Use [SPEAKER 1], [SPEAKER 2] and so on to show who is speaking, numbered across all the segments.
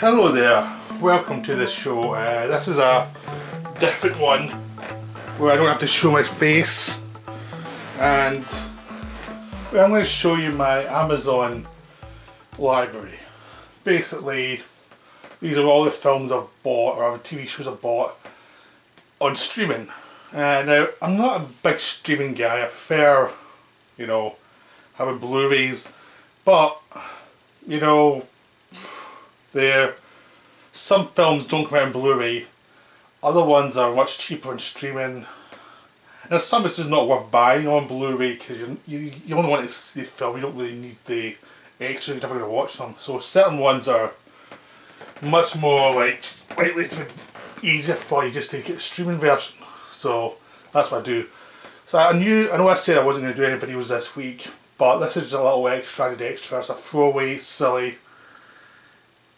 [SPEAKER 1] Hello there, welcome to this show. This is a different one where I don't have to show my face, and I'm going to show you my Amazon library. Basically, these are all the films I've bought or TV shows I've bought on streaming. Now, I'm not a big streaming guy. I prefer, having Blu-rays, but some films don't come out on Blu-ray, other ones are much cheaper on streaming, and some it's just not worth buying on Blu-ray because you only want to see the film, you don't really need the extras, you're never going to watch them. So certain ones are much more likely to be easier for you just to get the streaming version, so that's what I do. So I know I said I wasn't going to do any videos this week, but this is just a little extra, added extra. It's a throwaway, silly,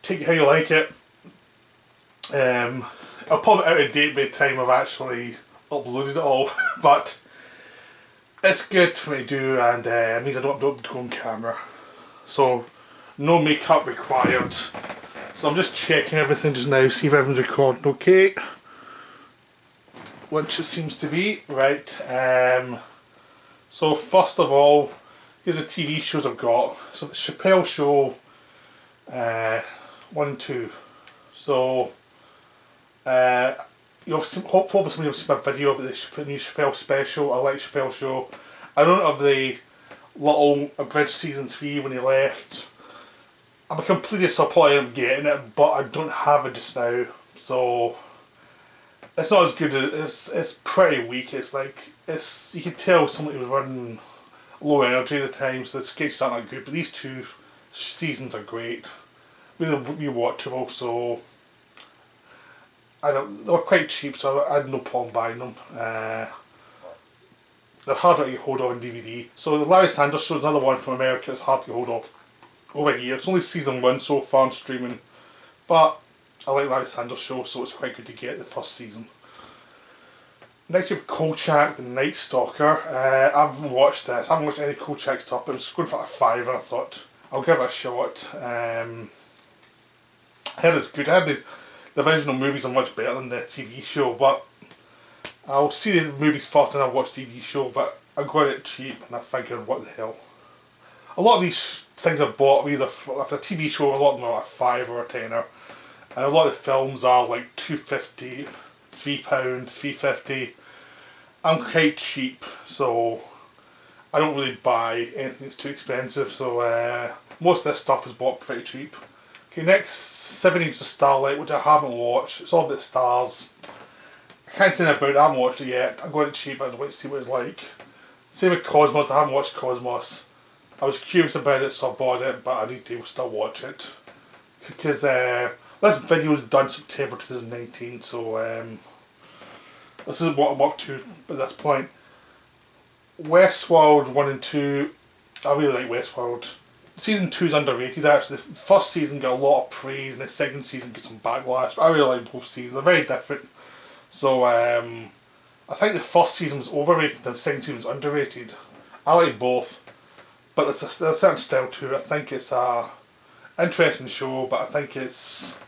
[SPEAKER 1] take it how you like it. I'll probably out of date by the time I've actually uploaded it all, but it's good for me to do, and it means I don't have to go on camera. So no makeup required. So I'm just checking everything just now, see if everything's recording okay. Which it seems to be, right. So first of all, here's the TV shows I've got. So the Chappelle Show 1 and 2. So hopefully somebody will see my video about the new Chappelle special. I like Chappelle Show. I don't have the little abridged season 3 when he left. I'm a completely supporter of getting it, but I don't have it just now. So it's not as good as it's pretty weak. You can tell somebody was running low energy at the time, so the sketches aren't that good. But these two seasons are great, really rewatchable. So they were quite cheap, so I had no problem buying them. They're harder to hold on DVD. So the Larry Sanders Show is another one from America that's hard to hold off over here. It's only season 1 so far on streaming, but I like Larry Sanders Show, so it's quite good to get the first season. Next we have Kolchak, the Night Stalker. I haven't watched this. I haven't watched any Kolchak stuff, but it was going for like a $5. I thought I'll give it a shot. I heard it's good. I heard the original movies are much better than the TV show, but I'll see the movies first and I'll watch the TV show. But I got it cheap and I figured, what the hell. A lot of these things I bought, either for a TV show, a lot of them are like $5 or a tenner. And a lot of the films are like $2.50, £3, $3.50. I'm quite cheap, so I don't really buy anything that's too expensive. So most of this stuff is bought pretty cheap. Okay, next, 7 Age of Starlight, which I haven't watched. It's all about stars. I can't say anything about it, I haven't watched it yet. I got it cheap, I just want to see what it's like. Same with Cosmos, I haven't watched Cosmos. I was curious about it, so I bought it, but I need to still watch it. Because this video was done September 2019, so this is what I'm up to at this point. Westworld 1 and 2, I really like Westworld. Season 2 is underrated actually. The first season got a lot of praise and the second season got some backlash, but I really like both seasons. They're very different. So I think the first season was overrated and the second season was underrated. I like both, but there's a certain style to it. I think it's a interesting show, but I think it's...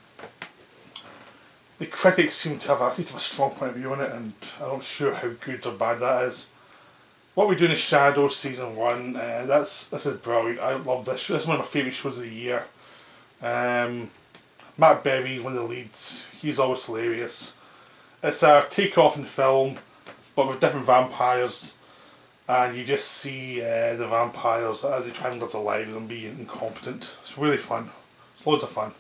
[SPEAKER 1] The critics seem to have at least a strong point of view on it, and I'm not sure how good or bad that is. What We Do in the Shadows season 1, this is brilliant. I love this show. This is one of my favourite shows of the year. Matt Berry is one of the leads. He's always hilarious. It's a take-off in the film, but with different vampires, and you just see the vampires as they try and live their lives and be incompetent. It's really fun. It's loads of fun.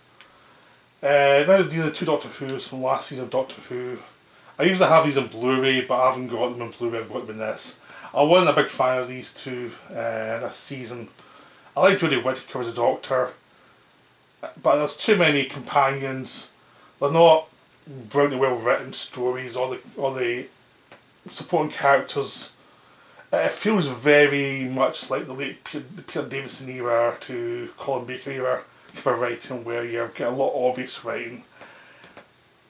[SPEAKER 1] Now these are 2 Doctor Who's from last season of Doctor Who. I usually have these on Blu-ray, but I haven't got them on Blu-ray, I've got them in this. I wasn't a big fan of these 2 this season. I like Jodie Whittaker as a Doctor, but there's too many companions. They're not brilliantly well written stories, or the supporting characters. It feels very much like the late Peter Davison era to Colin Baker era for writing, where you're getting a lot of obvious writing.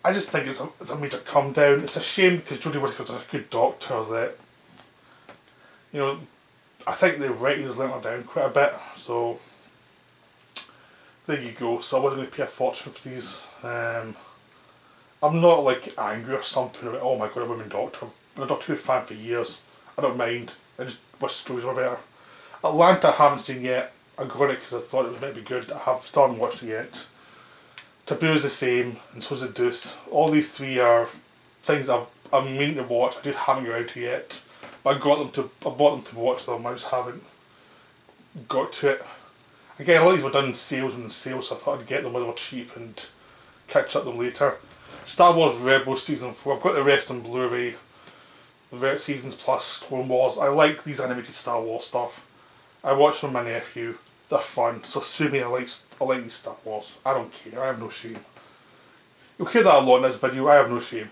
[SPEAKER 1] I just think it's a major come down. It's a shame because Jodie Whittaker's a good Doctor that, I think the writing has let her down quite a bit. So there you go. So I wasn't going to pay a fortune for these. I'm not like angry or something about, oh my god, a women doctor. I've been a Doctor Who fan for years. I don't mind. I just wish stories were better. Atlanta I haven't seen yet. I got it because I thought it was meant to be good. I still haven't watched it yet. Taboo is the same, and so is the Deuce. All these three are things I'm meaning to watch. I just haven't got around to yet. But I bought them to watch them. I just haven't got to it. Again, a lot of these were done in sales and in sales, so I thought I'd get them when they were cheap and catch up them later. Star Wars Rebels Season 4. I've got the rest on Blu-ray. The seasons plus Clone Wars. I like these animated Star Wars stuff. I watch them with my nephew. They're fun. So sue me, I like these Star Wars. I don't care. I have no shame. You'll hear that a lot in this video. I have no shame.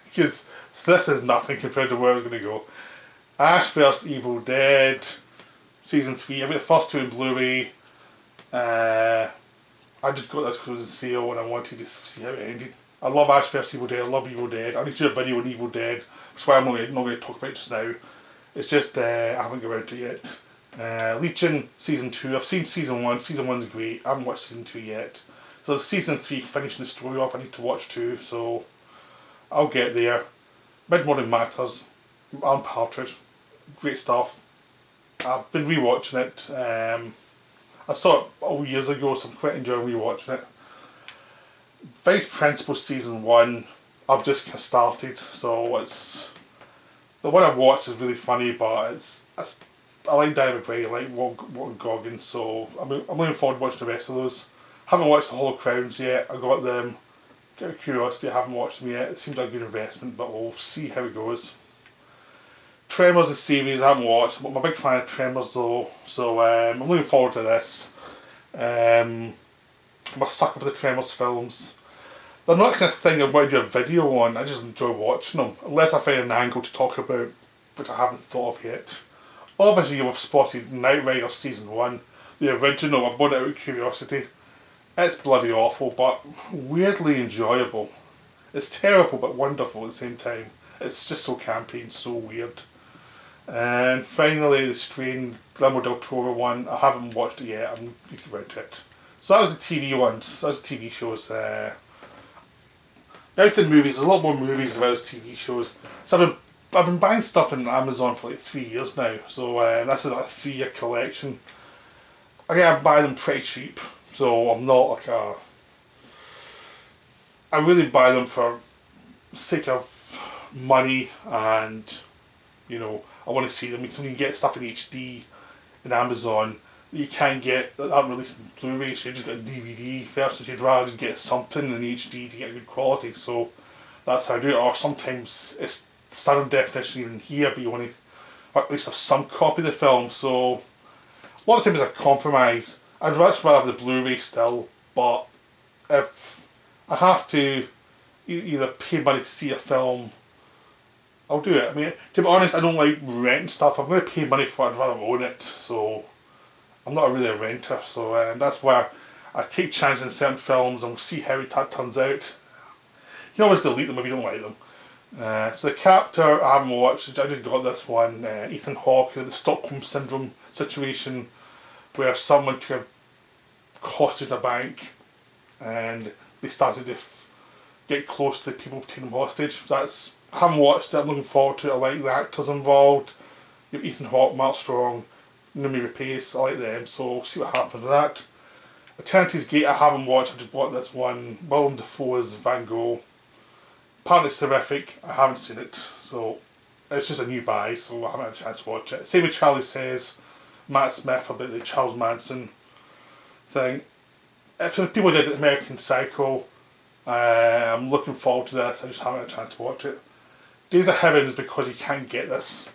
[SPEAKER 1] Because this is nothing compared to where I was going to go. Ash vs Evil Dead Season 3. I've got the first two in Blu-ray. I just got this because it was in sale and I wanted to see how it ended. I love Ash vs Evil Dead. I love Evil Dead. I need to do a video on Evil Dead. That's why I'm not going to talk about it just now. It's just I haven't got around to it yet. Legion Season 2. I've seen Season 1. Season 1's great. I haven't watched Season 2 yet. So there's Season 3 finishing the story off. I need to watch too. So I'll get there. Mid-Morning Matters. Alan Partridge. Great stuff. I've been rewatching it. I saw it all years ago, so I'm quite enjoying rewatching it. Vice Principal Season 1. I've just started, so it's the one I watched is really funny, but I like Diana Bray, I like Walton Goggins, so I'm looking forward to watching the rest of those. Haven't watched the Hollow Crowns yet. I got them. Out of curiosity, I haven't watched them yet. It seems like a good investment, but we'll see how it goes. Tremors, the series, I haven't watched. I'm a big fan of Tremors though, so I'm looking forward to this. I'm a sucker for the Tremors films. They're not the kind of thing I want to do a video on. I just enjoy watching them, unless I find an angle to talk about, which I haven't thought of yet. Obviously, you'll have spotted Knight Rider Season 1, the original. I bought it out of curiosity. It's bloody awful, but weirdly enjoyable. It's terrible, but wonderful at the same time. It's just so campy and so weird. And finally, the Strain Guillermo del Toro one. I haven't watched it yet. I'm need to get around to it. So that was the TV ones. That was the TV shows. Now to the movies. There's a lot more movies than those TV shows. So I've been buying stuff on Amazon for like 3 years now. So this is like a 3-year collection. Again, I buy them pretty cheap. So I'm not like I really buy them for sake of money, and you know, I want to see them because you can get stuff in HD in Amazon that you can't get, that aren't released in Blu-ray, so you just got a DVD version. You'd rather just get something in HD to get good quality, so that's how I do it. Or sometimes it's standard definition even here, but you want to at least have some copy of the film. So a lot of times it's a compromise. I'd much rather have the Blu-ray still, but if I have to either pay money to see a film, I'll do it. I mean, to be honest, I don't like renting stuff. I'm going to pay money for it, I'd rather own it. So I'm not really a renter. So that's why I take chances in certain films and we'll see how that turns out. You can always delete them if you don't like them. So The Captor, I haven't watched. I just got this one. Ethan Hawke, the Stockholm Syndrome situation where someone took a hostage in a bank and they started to get close to the people taking them hostage. I haven't watched it. I'm looking forward to it. I like the actors involved. You have Ethan Hawke, Mark Strong, Noomi Rapace. I like them, so we'll see what happens with that. Eternity's Gate, I haven't watched. I just bought this one. Willem Dafoe's Van Gogh. Apparently it's terrific. I haven't seen it, so it's just a new buy, so I haven't had a chance to watch it. Same with Charlie Says, Matt Smith about the Charles Manson thing. If the people did American Psycho, I'm looking forward to this. I just haven't had a chance to watch it. Days of Heaven is because you can't get this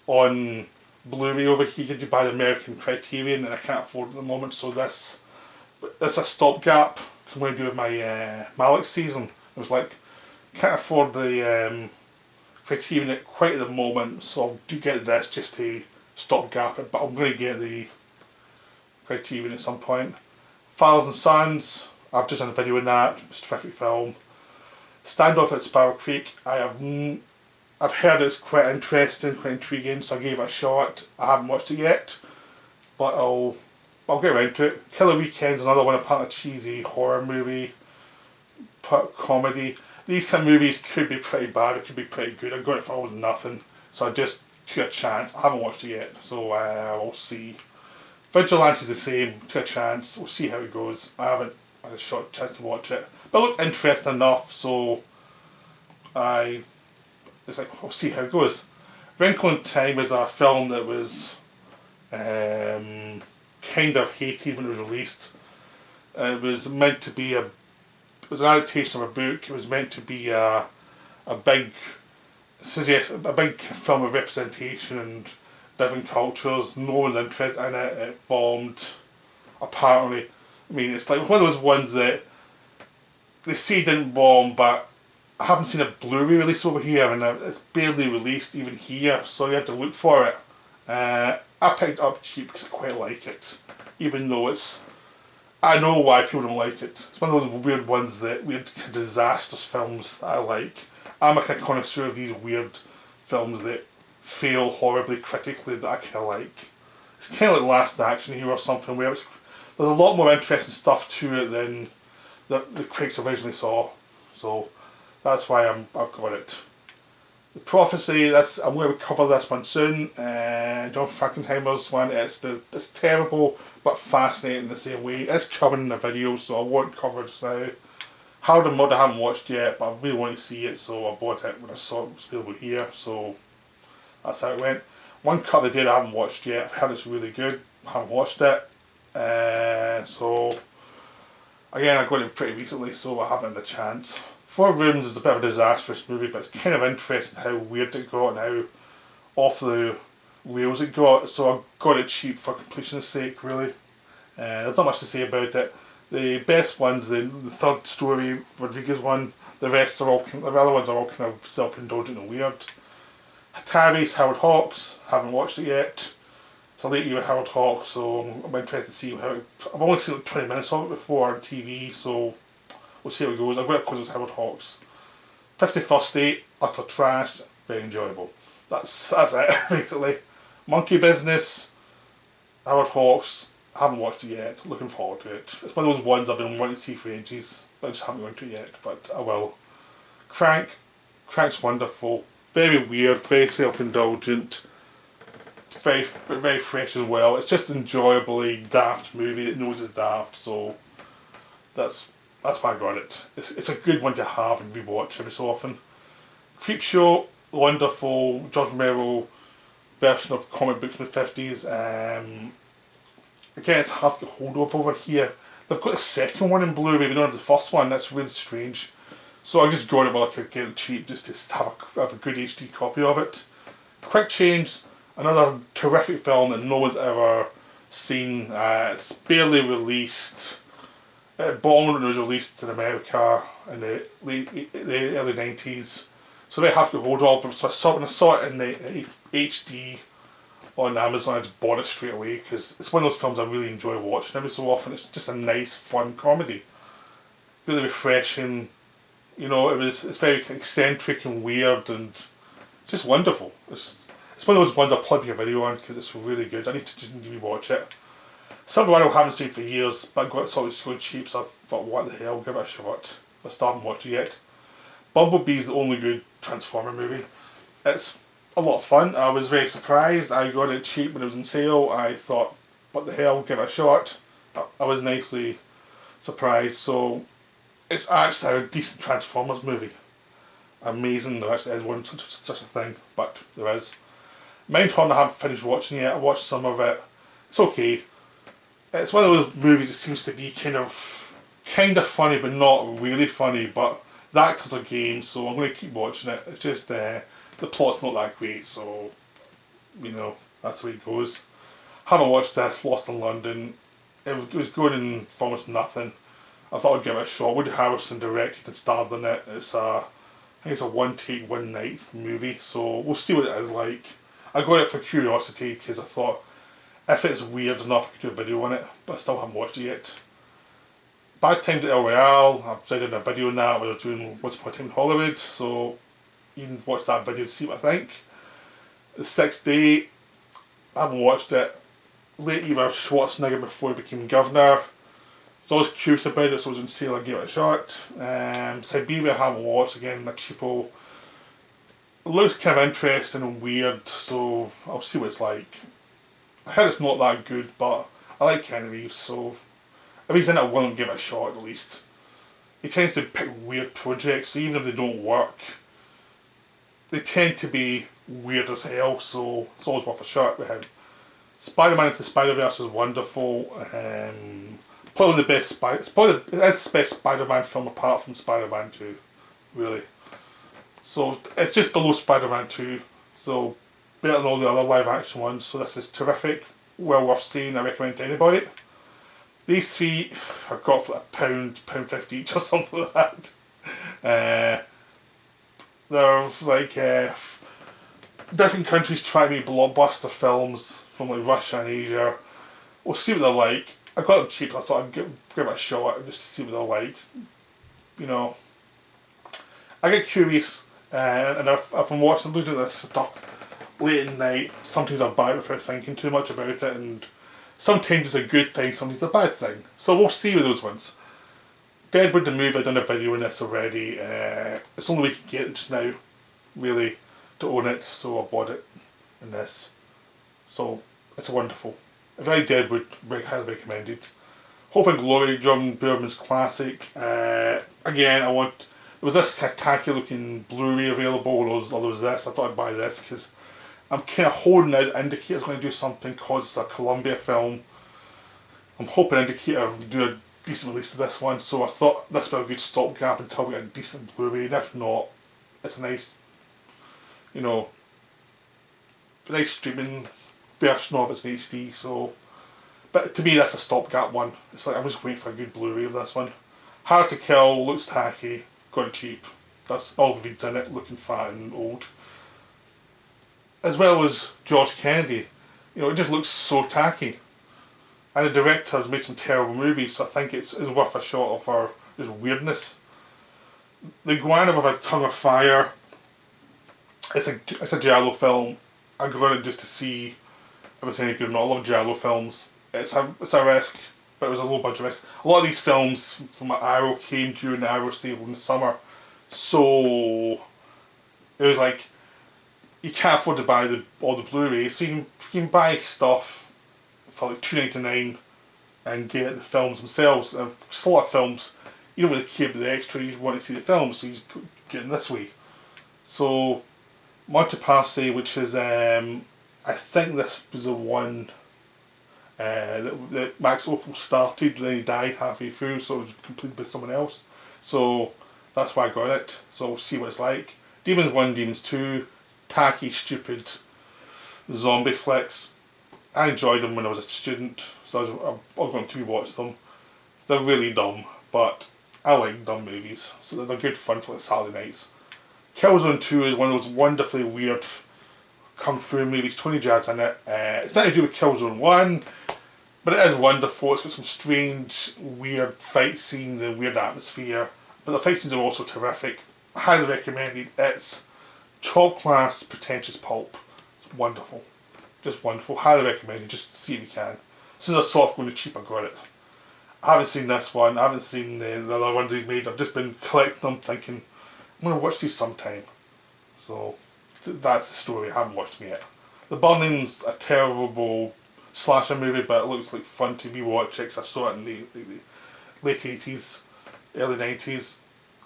[SPEAKER 1] on Blu-ray over here. You buy the American Criterion, and I can't afford it at the moment. So this is a stopgap. I'm going to do with my Malick season. It was like, can't afford the Criterion quite at the moment, so I'll do get this just to stopgap it. But I'm going to get the Criterion at some point. Fathers and Sons, I've just done a video on that. It's a terrific film. Standoff at Sparrow Creek, I've heard it's quite interesting, quite intriguing, so I gave it a shot. I haven't watched it yet, but I'll I'll get around to it. Killer Weekend's another one, apparently a cheesy horror movie, comedy. These kind of movies could be pretty bad, it could be pretty good. I got it for all and nothing, so I just took a chance. I haven't watched it yet, so we'll see. Vigilante's the same, took a chance, we'll see how it goes. I haven't had a short chance to watch it, but it looked interesting enough, so it's like, we'll see how it goes. Wrinkle in Time is a film that was kind of hated when it was released. It was meant to be it was an adaptation of a book. It was meant to be a big film of representation and different cultures. No one's interested in it. It bombed. Apparently, I mean, it's like one of those ones that they say didn't bomb, but I haven't seen a Blu-ray release over here, and it's barely released even here, so you have to look for it. I picked it up cheap because I quite like it, even though I know why people don't like it. It's one of those weird ones, weird disastrous films that I like. I'm a kind of connoisseur of these weird films that fail horribly critically that I kind of like. It's kind of like Last Action Hero or something, where there's a lot more interesting stuff to it than the critics originally saw. So that's why I've got it. The Prophecy, I'm going to cover this one soon. John Frankenheimer's one. It's terrible but fascinating in the same way. It's coming in the video, so I won't cover it just now. Howard and Mud I haven't watched yet, but I really want to see it, so I bought it when I saw it was available here. So that's how it went. One Cut of the Dead I haven't watched yet. I've heard it's really good. I haven't watched it. So again, I got it pretty recently, so I haven't had a chance. Four Rooms is a bit of a disastrous movie, but it's kind of interesting how weird it got and how off the rails it got. So I got it cheap for completion's sake, really. There's not much to say about it. The best one's the third story, Rodriguez one. The other ones are all kind of self-indulgent and weird. Atari's Howard Hawks, haven't watched it yet. It's a late year with Howard Hawks, so I'm interested to see I've only seen like 20 minutes of it before on TV, so we'll see how it goes. I've got it because it's Howard Hawks. 51st Date, utter trash, very enjoyable. That's it, basically. Monkey Business, Howard Hawks, I haven't watched it yet, looking forward to it. It's one of those ones I've been wanting to see for ages, but I just haven't gone to it yet, but I will. Crank's wonderful, very weird, very self-indulgent, very fresh as well. It's just an enjoyably daft movie that knows it's daft, so that's why I got it. It's a good one to have and rewatch every so often. Creepshow, wonderful George Romero version of comic books from the 50s. Again, it's hard to get hold of over here. They've got the second one in Blu-ray, but they don't have the first one. That's really strange. So I just got it while I could get it cheap, just to have a good HD copy of it. Quick Change, another terrific film that no one's ever seen. It's barely released. It bombed when it was released in America in the early 90s. So very hard to get hold of. So when I saw it in the HD on Amazon, I just bought it straight away because it's one of those films I really enjoy watching every so often. It's just a nice, fun comedy. Really refreshing. You know, it's very eccentric and weird and just wonderful. It's one of those ones I'll plug your video on because it's really good. I need to just rewatch it. Something I haven't seen for years, but I saw it was going cheap, so I thought, what the hell, give it a shot. I still haven't watched it yet. Bumblebee is the only good Transformer movie. It's a lot of fun. I was very surprised. I got it cheap when it was on sale. I thought, what the hell, give it a shot. I was nicely surprised. So it's actually a decent Transformers movie. Amazing there actually is one such a thing, but there is. Mindhorn I haven't finished watching yet. I watched some of it. It's okay. It's one of those movies that seems to be kind of funny but not really funny, but the actors are game, so I'm going to keep watching it. It's just the plot's not that great, so you know, that's the way it goes. Haven't watched this, Lost in London. It was going in for almost nothing. I thought I'd give it a shot. Woody Harrelson directed and starred in it. I think it's a one take, one night movie, so we'll see what it is like. I got it for curiosity because I thought if it's weird enough I could do a video on it, but I still haven't watched it yet. Bad Times at El Royale, I've done a video on that where I was doing Once Upon a Time in Hollywood, so you can watch that video to see what I think. The Sixth Day, I haven't watched it. late era Schwarzenegger before he became governor. I was always curious about it, so I was in sale, I gave it a shot. Siberia I haven't watched, again, a cheapo. It looks kind of interesting and weird, so I'll see what it's like. I heard it's not that good, but I like Keanu Reeves, so if he's in it, I will give it a shot at least. He tends to pick weird projects, so even if they don't work, they tend to be weird as hell, so it's always worth a shot with him. Spider-Man Into the Spider-Verse is wonderful. Probably the best it's the best Spider-Man film apart from Spider-Man 2, really. So it's just below Spider-Man 2, so better than all the other live action ones, so this is terrific, well worth seeing, I recommend to anybody. These three I've got for £1.50 each or something like that. They're like different countries try to make blockbuster films from like Russia and Asia. We'll see what they're like. I got them cheap, I thought I'd give it a shot just to see what they're like. You know, I get curious, and if I'm looking at this stuff late at night, sometimes I buy it without thinking too much about it, and sometimes it's a good thing, sometimes it's a bad thing. So we'll see with those ones. Deadwood the movie, I've done a video on this already. It's the only way you can get it just now, really, to own it, so I bought it in this. So it's wonderful. If you like Deadwood, highly recommended. Hope and Glory, John Boorman's classic. Again, there was this kind of tacky looking Blu-ray available, there was this. I thought I'd buy this because I'm kind of holding out Indicator's going to do something because it's a Columbia film. I'm hoping Indicator will do a decent release of this one, so I thought this would be a good stopgap until we get a decent Blu-ray, and if not, it's a nice, you know, a nice streaming version of it's in HD, so, but to me that's a stopgap one. It's like I'm just waiting for a good Blu-ray of this one. Hard to Kill, looks tacky, got it cheap. That's all the Reed's in it, looking fat and old. As well as George Kennedy, you know, it just looks so tacky. And the director has made some terrible movies, so I think it's worth a shot of her just weirdness. The Iguana with a Tongue of Fire, it's a giallo film. I got it just to see if it's any good or not. I love giallo films. It's a risk, but it was a low budget risk. A lot of these films from Arrow came during the Arrow sale in the summer, so it was like you can't afford to buy all the Blu-rays, so you can buy stuff for like $2.99 and get the films themselves. And a lot of films, you don't really care about the extra, you just want to see the film, so you just get them this way. So Montepaschi, which is I think this was the one that Max Ophuls started, then he died halfway through, so it was completed by someone else. So that's why I got it. So we'll see what it's like. Demons 1, Demons 2, tacky, stupid zombie flicks. I enjoyed them when I was a student, so I'm going to rewatch them. They're really dumb, but I like dumb movies, so they're good fun for the Saturday nights. Killzone 2 is one of those wonderfully weird kung fu movies, Tony Jaa's in it. It's nothing to do with Killzone 1, but it is wonderful. It's got some strange, weird fight scenes and weird atmosphere, but the fight scenes are also terrific. Highly recommended. It's top class, pretentious pulp. It's wonderful. Just wonderful. Highly recommended. Just see if you can. As soon as I saw it going to cheap, I got it. I haven't seen this one. I haven't seen the other ones he's made. I've just been collecting them, thinking I'm going to watch these sometime. So that's the story. I haven't watched them yet. The Burning's a terrible slasher movie, but it looks like fun to rewatch it because I saw it in the late 80s, early 90s.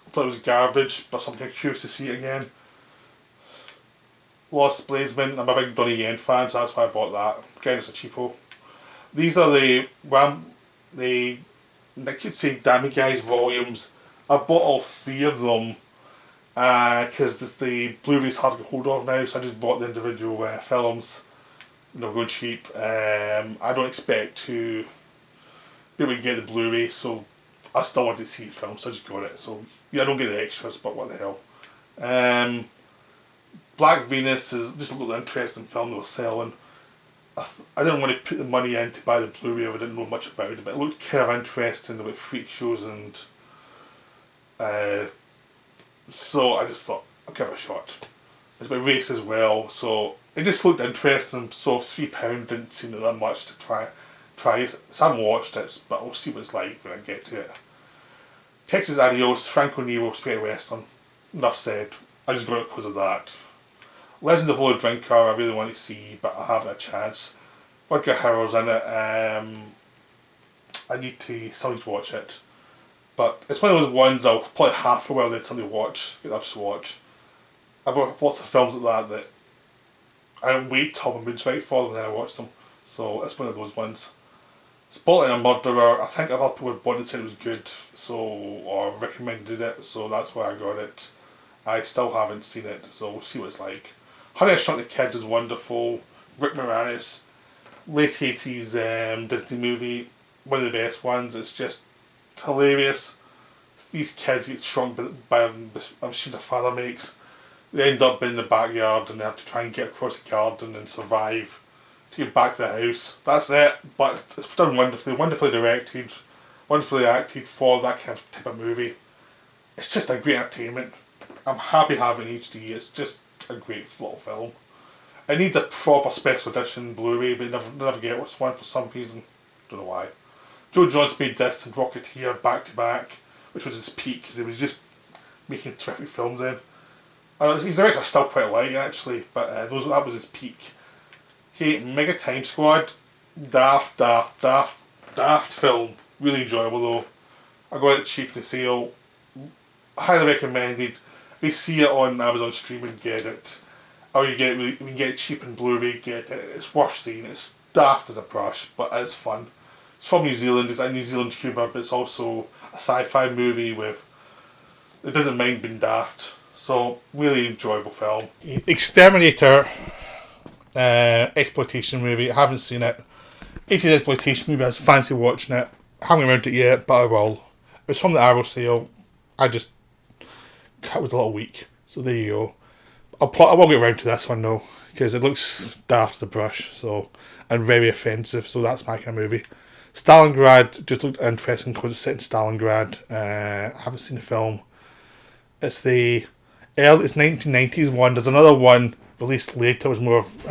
[SPEAKER 1] I thought it was garbage, but I'm kind of curious to see it again. Lost Bladesman, I'm a big Donnie Yen fan, so that's why I bought that. Again, it's a cheapo. These are the I could say Damn Guys volumes. I bought all three of them because the Blu-ray's hard to get hold of now, so I just bought the individual films. They're going cheap. I don't expect to be able to get the Blu-ray, so I still wanted to see the film, so I just got it. So yeah, I don't get the extras, but what the hell. Black Venus is just a little interesting film they were selling. I didn't want to put the money in to buy the Blu-ray if I didn't know much about it, but it looked kind of interesting about freak shows, and so I just thought I'll give it a shot. It's about race as well, so it just looked interesting, so £3 didn't seem that much to try it. So I haven't watched it, but I'll see what it's like when I get to it. Texas Adios, Franco Nero, Spaghetti Western. Enough said. I just got it because of that. Legend of Holy Drinker, I really want to see, but I haven't a chance. Rutger Hauer's in it. I need to somebody to watch it. But it's one of those ones I'll probably half a while let somebody watch. I'll just watch. I've got lots of films like that I wait till the mood's right for them and then I watch them. So it's one of those ones. Spotlight on a Murderer, I think other people had bought it and said it was good, so or recommended it, so that's why I got it. I still haven't seen it, so we'll see what it's like. Honey, I Shrunk the Kids is wonderful. Rick Moranis, late 80s Disney movie, one of the best ones. It's just hilarious. These kids get shrunk by a machine their father makes. They end up in the backyard and they have to try and get across the garden and survive to get back to the house. That's it, but it's done wonderfully, wonderfully directed, wonderfully acted for that kind of type of movie. It's just a great entertainment. I'm happy having HD. It's just a great little film. It needs a proper special edition Blu-ray, but never get one for some reason. Don't know why. Joe Johns made this and Rocketeer back to back, which was his peak because he was just making terrific films then. His director I still quite like actually, but that was his peak. Okay, Mega Time Squad, daft film. Really enjoyable though. I got it cheap in the sale. Highly recommended. If you see it on Amazon streaming, get it. Or you can get it cheap in Blu-ray, get it. It's worth seeing. It's daft as a brush, but it's fun. It's from New Zealand. It's a New Zealand humour, but it's also a sci-fi movie with it doesn't mind being daft. So really enjoyable film. Exterminator, exploitation movie. I haven't seen it. 80s exploitation movie. I fancy watching it. I haven't around it yet, but I will. It's from the Arrow sale. It was a little weak, so there you go. I will get around to this one though, because it looks daft as a brush, so and very offensive. So that's my kind of movie. Stalingrad just looked interesting because it's set in Stalingrad. I haven't seen the film. It's 1990s one. There's another one released later, which was more of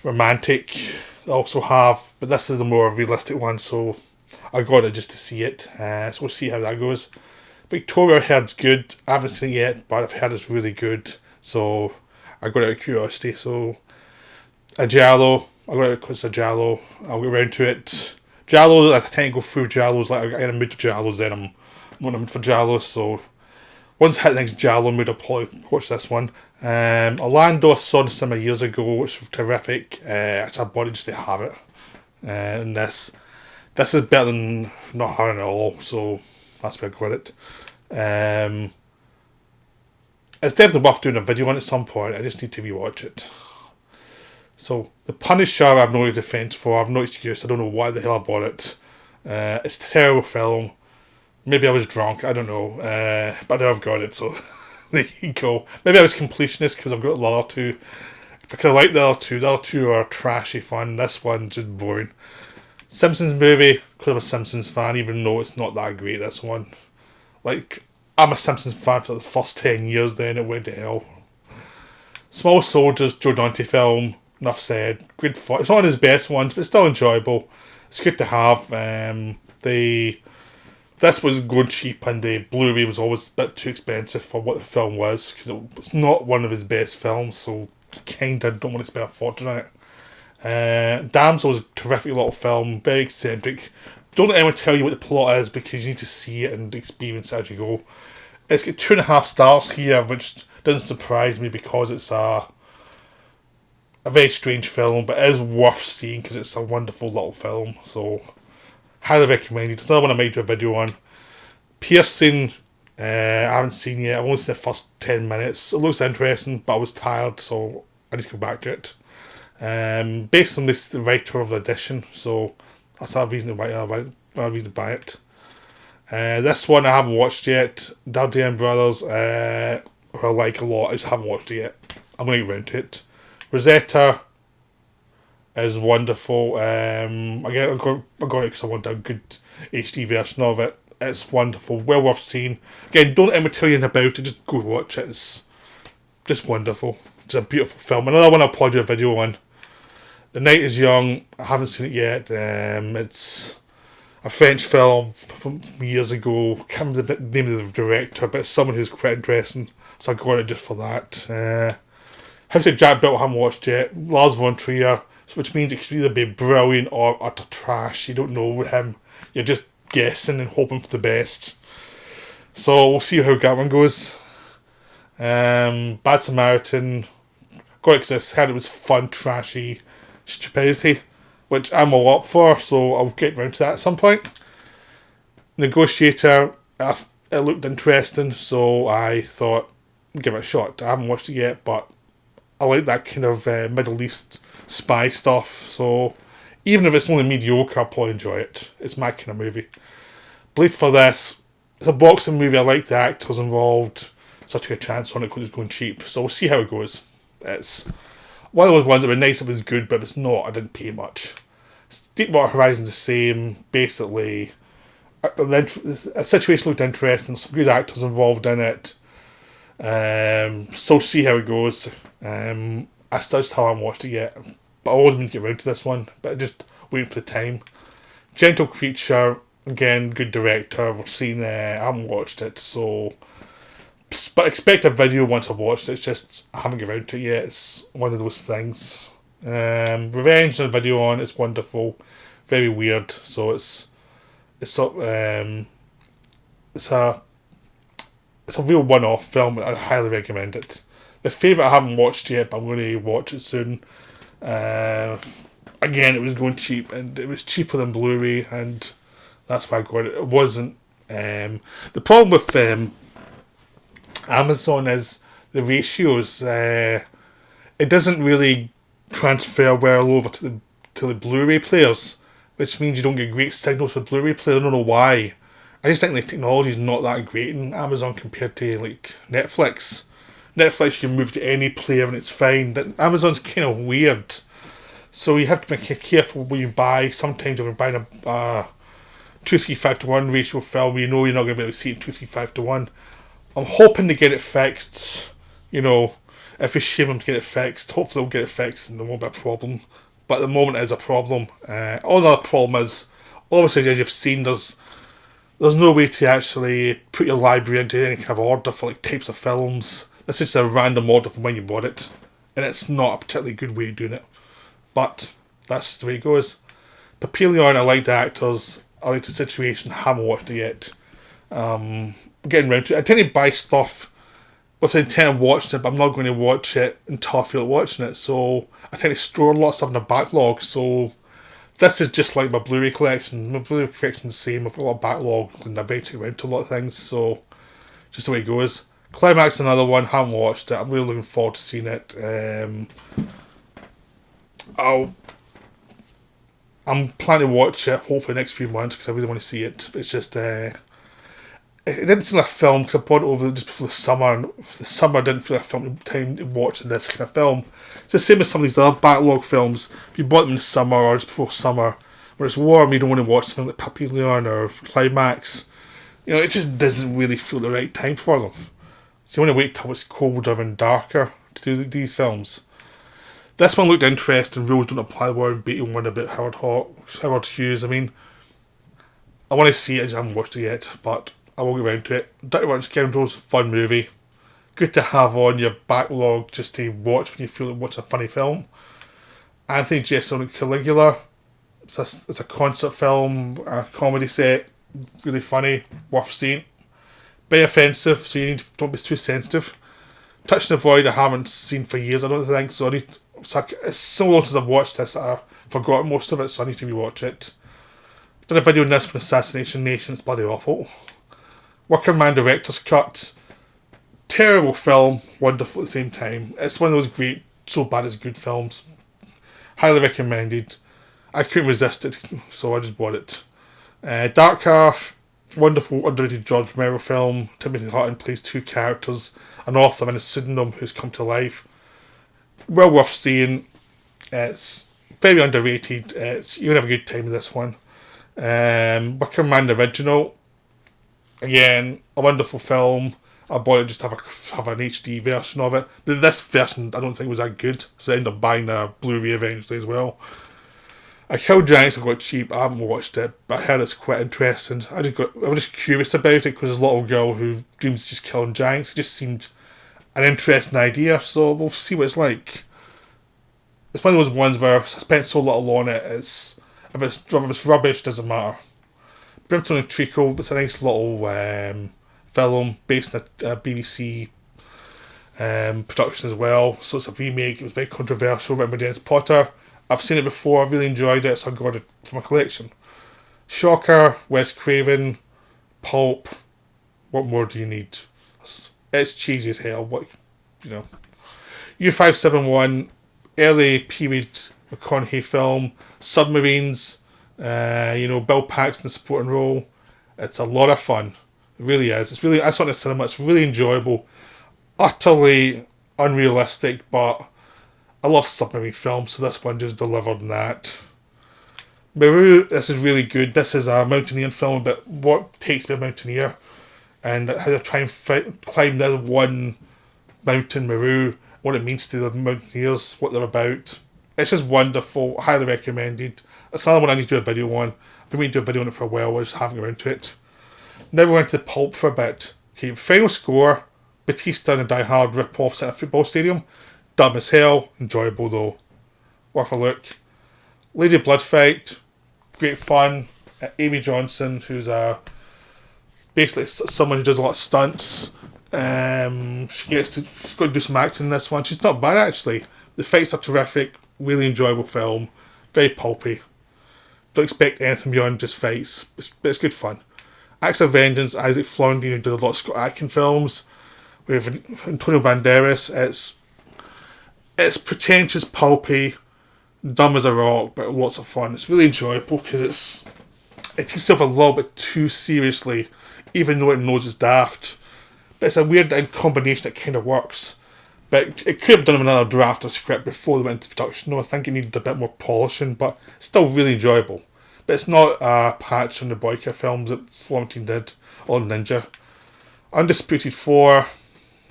[SPEAKER 1] romantic. They also have, but this is a more realistic one, so I got it just to see it. So we'll see how that goes. Victoria I heard's good. I haven't seen it yet, but I've heard it's really good. So I got it out of curiosity. So a Giallo. I got it because it's a Giallo. I'll get around to it. Giallo, I tend to go through Giallos. Like I get in a mood for Giallos, then I'm in a mood for Giallos. So once I hit the next Giallo mood, I'll probably watch this one. Orlando I saw in the cinema years ago. It's terrific. I bought it just to have it. And this is better than not having it at all. So that's where I got it. It's definitely worth doing a video on at some point. I just need to rewatch it. So The Punisher, I have no defence for. I have no excuse. I don't know why the hell I bought it. It's a terrible film. Maybe I was drunk. I don't know. But now I've got it. So there you go. Maybe I was completionist because I've got the other two. Because I like the other two. The other two are trashy fun. This one's just boring. Simpsons movie, because I'm a Simpsons fan, even though it's not that great, this one. Like, I'm a Simpsons fan for the first 10 years, then it went to hell. Small Soldiers, Joe Dante film, enough said. Good fun. It's not one of his best ones, but it's still enjoyable. It's good to have. This was going cheap, and the Blu-ray was always a bit too expensive for what the film was, because it's not one of his best films, so kinda don't want to spend a fortune on it. Damsel is a terrific little film, very eccentric. Don't let anyone tell you what the plot is because you need to see it and experience it as you go. It's got 2.5 stars here, which doesn't surprise me because it's a very strange film, but it is worth seeing because it's a wonderful little film. So, highly recommended. It's another one I might do a video on. Piercing, I haven't seen yet. I've only seen the first 10 minutes. It looks interesting, but I was tired, so I need to go back to it. Based on the writer of the edition, so that's a reason to buy it. This one I haven't watched yet. Dardenne Brothers, I like a lot. I just haven't watched it yet. I'm going to get around to it. Rosetta is wonderful. I got it because I want a good HD version of it. It's wonderful, well worth seeing. Again, don't let me tell you about it. Just go watch it. It's just wonderful. It's a beautiful film. Another one I'll probably do a video on. The Night is Young. I haven't seen it yet. It's a French film from years ago. Can't remember the name of the director, but it's someone who's quite interesting. So I'll go on it just for that. House of Jack Built I haven't watched yet. Lars von Trier, which means it could either be brilliant or utter trash. You don't know with him. You're just guessing and hoping for the best. So we'll see how that one goes. Bad Samaritan. Got it because I heard it was fun, trashy stupidity, which I'm all up for, so I'll get around to that at some point. Negotiator. It looked interesting, so I thought, give it a shot. I haven't watched it yet, but I like that kind of Middle East spy stuff, so even if it's only mediocre, I'll probably enjoy it. It's my kind of movie. Blade for This. It's a boxing movie. I like the actors involved. So I took a chance on it because it's going cheap. So we'll see how it goes. It's one of those ones that would be nice if it was good, but if it's not, I didn't pay much. Deepwater Horizon's the same. Basically, a situation looked interesting. Some good actors involved in it. So see how it goes. I still haven't watched it yet, but I always mean to get around to this one. But I just waiting for the time. Gentle Creature, again, good director. We've seen. I haven't watched it, so but expect a video once I've watched it. It's just I haven't got around to it yet. It's one of those things. Revenge and a video on. It's wonderful, very weird. So it's a real one-off film. I highly recommend it. The Favourite I haven't watched yet, but I'm going to watch it soon. Again, it was going cheap, and it was cheaper than Blu-ray, and that's why I got it. It wasn't. The problem with Amazon is the ratios. It doesn't really transfer well over to the Blu-ray players, which means you don't get great signals with Blu-ray players. I don't know why. I just think the technology is not that great in Amazon compared to like Netflix. Netflix, you can move to any player and it's fine. Amazon's kind of weird, so you have to be careful when you buy. Sometimes if you're buying a 2:3:5:1 ratio film, you know you're not going to be able to see it 2:3:5:1. I'm hoping to get it fixed. You know, if we shame them to get it fixed, hopefully they'll get it fixed and there won't be a problem. But at the moment, it is a problem. Another problem is, obviously, as you've seen, there's no way to actually put your library into any kind of order for like types of films. This is just a random order from when you bought it, and it's not a particularly good way of doing it. But that's the way it goes. Papillon, I like the actors. I like the situation. Haven't watched it yet. Getting around to it. I tend to buy stuff with the intent of watching it, but I'm not going to watch it until I feel like watching it. So I tend to store a lot of stuff in a backlog. So this is just like my Blu-ray collection. My Blu-ray collection is the same. I've got a lot of backlog and I eventually get around to a lot of things. So just the way it goes. Climax, another one. Haven't watched it. I'm really looking forward to seeing it. I'm planning to watch it hopefully the next few months because I really want to see it. It's just it didn't seem like a film because I bought it over just before the summer, and the summer I didn't feel like a film time to watch this kind of film. It's the same as some of these other backlog films. If you bought them in the summer or just before summer, when it's warm, you don't want to watch something like Papillon or Climax. You know, it just doesn't really feel the right time for them. So you want to wait till it's colder and darker to do these films. This one looked interesting. Rules Don't Apply. Warren Beatty one about Howard Hughes. I mean, I want to see it. I haven't watched it yet, but I will get around to it. Dirty Rotten Scoundrels, fun movie. Good to have on your backlog just to watch when you feel like watching a funny film. Anthony Jeselnik Caligula. It's a concert film, a comedy set. Really funny, worth seeing. Very offensive, so don't be too sensitive. Touch the Void I haven't seen for years, I don't think, so it's so long since I've watched this that I've forgotten most of it, so I need to rewatch it. Did a video on this from Assassination Nation, it's bloody awful. Working Man Director's Cut. Terrible film, wonderful at the same time. It's one of those great, so bad it's good films. Highly recommended. I couldn't resist it, so I just bought it. Dark Half, wonderful underrated George Romero film. Timothy Hutton plays two characters, an author and a pseudonym who's come to life. Well worth seeing. It's very underrated. You're going to have a good time with this one. Working Man Original, again, a wonderful film. I bought it just to have an HD version of it. But this version I don't think was that good, so I ended up buying a Blu-ray eventually as well. I Killed Giants I got cheap. I haven't watched it, but I heard it's quite interesting. I was just curious about it because there's a little girl who dreams of just killing giants. It just seemed an interesting idea, so we'll see what it's like. It's one of those ones where I spent so little on it. If it's rubbish, doesn't matter. Brimstone and Treacle, it's a nice little film based on a BBC production as well. So it's a remake. It was very controversial, written by Dennis Potter. I've seen it before, I really enjoyed it, so I got it from a collection. Shocker, Wes Craven, Pulp. What more do you need? It's cheesy as hell, but, you know. U571, early period McConaughey film, submarines, Bill Paxton supporting role. It's a lot of fun. It really is. I saw it in the cinema, it's really enjoyable. Utterly unrealistic, but I love submarine films, so this one just delivered on that. Meru, this is really good. This is a mountaineering film about what takes to be a mountaineer and how they try and climb this one mountain, Meru, what it means to the mountaineers, what they're about. It's just wonderful, highly recommended. It's another one I need to do a video on. I've been meaning to do a video on it for a while, I was just haven't around to it. Now we went to the Pulp for a bit. Okay, final score, Batista in a Die Hard rip-off set in a football stadium. Dumb as hell, enjoyable though. Worth a look. Lady Blood Fight, great fun. Amy Johnson, who's basically someone who does a lot of stunts. She's got to do some acting in this one. She's not bad actually. The fights are terrific, really enjoyable film, very pulpy. Don't expect anything beyond just fights, but it's good fun. Acts of Vengeance, Isaac Florentine, who did a lot of Scott Adkins films. With Antonio Banderas, it's pretentious, pulpy, dumb as a rock, but lots of fun. It's really enjoyable because it takes itself a little bit too seriously, even though it knows it's daft. But it's a weird combination that kind of works. But it could have done another draft of script before they went into production. No, I think it needed a bit more polishing, but still really enjoyable. But it's not a patch on the Boyka films that Florentine did, or Ninja. Undisputed 4,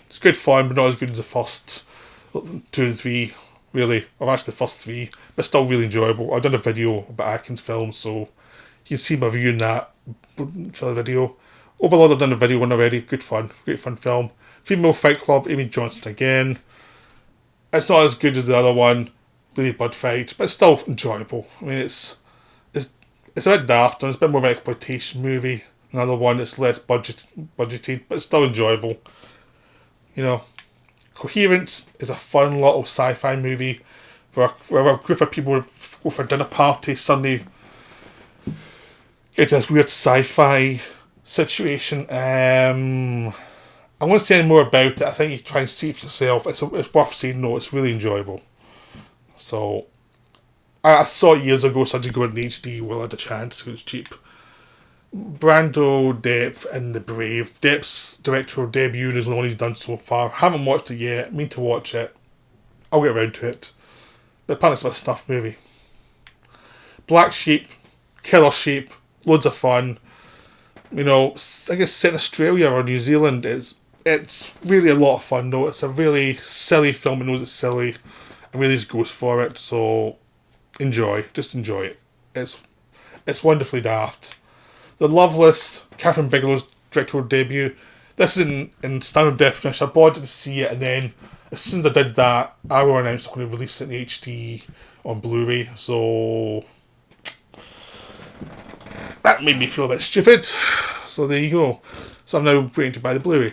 [SPEAKER 1] it's good fun, but not as good as the first 2 and 3, really. I've actually the first 3, but still really enjoyable. I've done a video about Atkins films, so you can see my view in that for the video. Overlord, I've done a video on already. Good fun, great fun film. Female Fight Club, Amy Johnson again. It's not as good as the other one, Lady Blood Fight, but it's still enjoyable. I mean, it's a bit daft, and it's a bit more of an exploitation movie. Another one that's less budgeted, but it's still enjoyable. You know, Coherence is a fun little sci-fi movie where a group of people go for a dinner party Sunday. Get to this weird sci-fi situation. I won't say any more about it. I think you try and see it for yourself. It's worth seeing though. It's really enjoyable. So, I saw it years ago, so I just got it in HD while I had a chance because it's cheap. Brando, Depp, and The Brave. Depp's directorial debut is the one he's done so far. Haven't watched it yet. Mean to watch it. I'll get around to it. But apparently it's a snuff movie. Black Sheep, Killer Sheep, loads of fun. You know, I guess set in Australia or New Zealand. It's really a lot of fun though. It's a really silly film. It knows it's silly and really just goes for it. So just enjoy it. It's wonderfully daft. The Loveless, Catherine Bigelow's directorial debut. This is in standard definition. I bought it to see it, and then as soon as I did that, Arrow announced I'm going to release it in HD on Blu-ray. So that made me feel a bit stupid. So there you go. So I'm now waiting to buy the Blu-ray.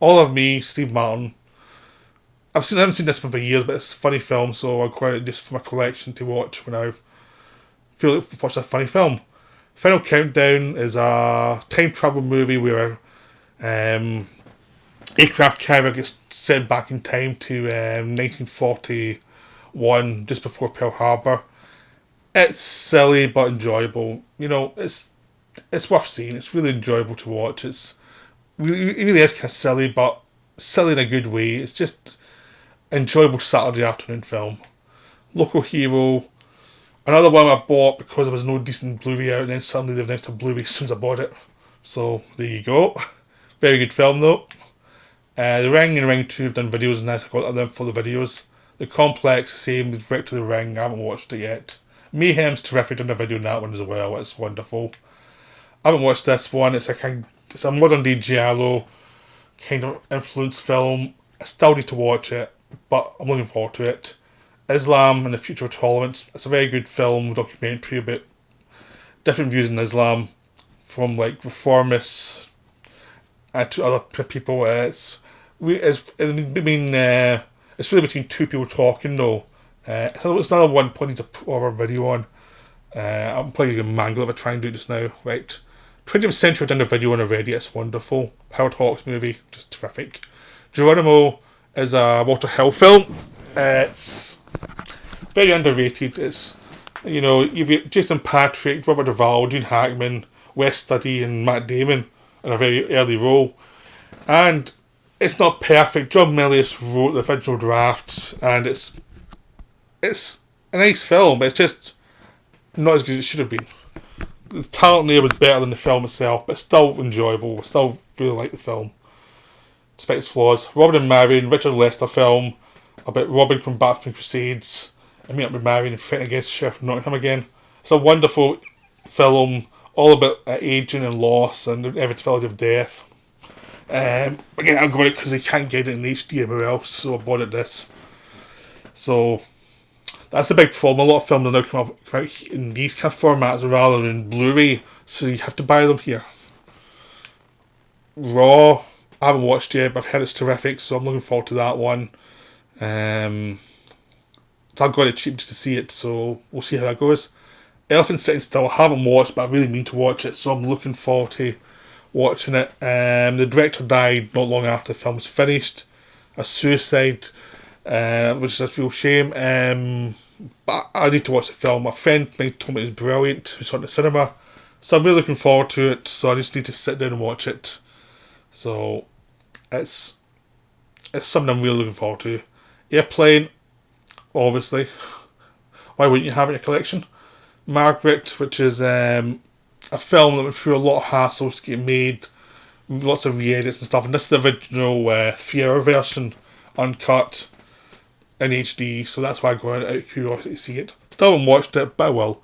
[SPEAKER 1] All of Me, Steve Martin. I haven't seen this one for years, but it's a funny film, so I'll go out just for my collection to watch when I feel like watch a funny film. Final Countdown is a time travel movie where aircraft carrier gets sent back in time to 1941, just before Pearl Harbor. It's silly but enjoyable. You know, it's worth seeing. It's really enjoyable to watch. It really is kind of silly, but silly in a good way. It's just enjoyable Saturday afternoon film. Local Hero. Another one I bought because there was no decent Blu-ray out, and then suddenly they've announced a Blu-ray as soon as I bought it. So there you go. Very good film though. The Ring and Ring 2 have done videos on this. I got them for the videos. The Complex, the same, the director of The Ring. I haven't watched it yet. Mayhem's terrific, done a video on that one as well. It's wonderful. I haven't watched this one. It's a modern day giallo kind of influence film. I still need to watch it, but I'm looking forward to it. Islam and the Future of Tolerance. It's a very good film, documentary about different views in Islam from like reformists to other people. It's really between two people talking though. So it's another one putting to put our video on. I'm probably going to mangle if I try and do it just now. Right. 20th Century, I've done a video on already. It's wonderful. Howard Hawks movie, just terrific. Geronimo is a Walter Hill film. It's very underrated. It's, you've got Jason Patrick, Robert Duvall, Gene Hackman, Wes Studi and Matt Damon in a very early role. And it's not perfect. John Milius wrote the original draft, and it's a nice film, but it's just not as good as it should have been. The talent there was better than the film itself, but still enjoyable. I still really like the film, despite its flaws. Robin and Marion, Richard Lester film about Robin coming back from Crusades and meeting up with Marion and fighting against Sheriff of Nottingham again. It's a wonderful film, all about aging and loss and the inevitability of death. Again, I got it because I can't get it in HD anywhere else, so I bought it this. So that's a big problem. A lot of films are now come out in these kind of formats rather than Blu-ray, so you have to buy them here. Raw, I haven't watched yet, but I've heard it's terrific, so I'm looking forward to that one. So I've got it cheap just to see it, so we'll see how that goes. Elephant Sitting Still, I haven't watched, but I really mean to watch it, so I'm looking forward to watching it. The director died not long after the film was finished. A suicide, which is a real shame. But I need to watch the film. My friend told me it was brilliant, who saw it in the cinema. So I'm really looking forward to it, so I just need to sit down and watch it. So it's something I'm really looking forward to. Airplane, obviously. Why wouldn't you have it in your collection? Margaret, which is a film that went through a lot of hassles to get made, lots of re-edits and stuff, and this is the original 3-hour version, uncut, in HD, so that's why I go out of curiosity to see it. Still haven't watched it, but I will.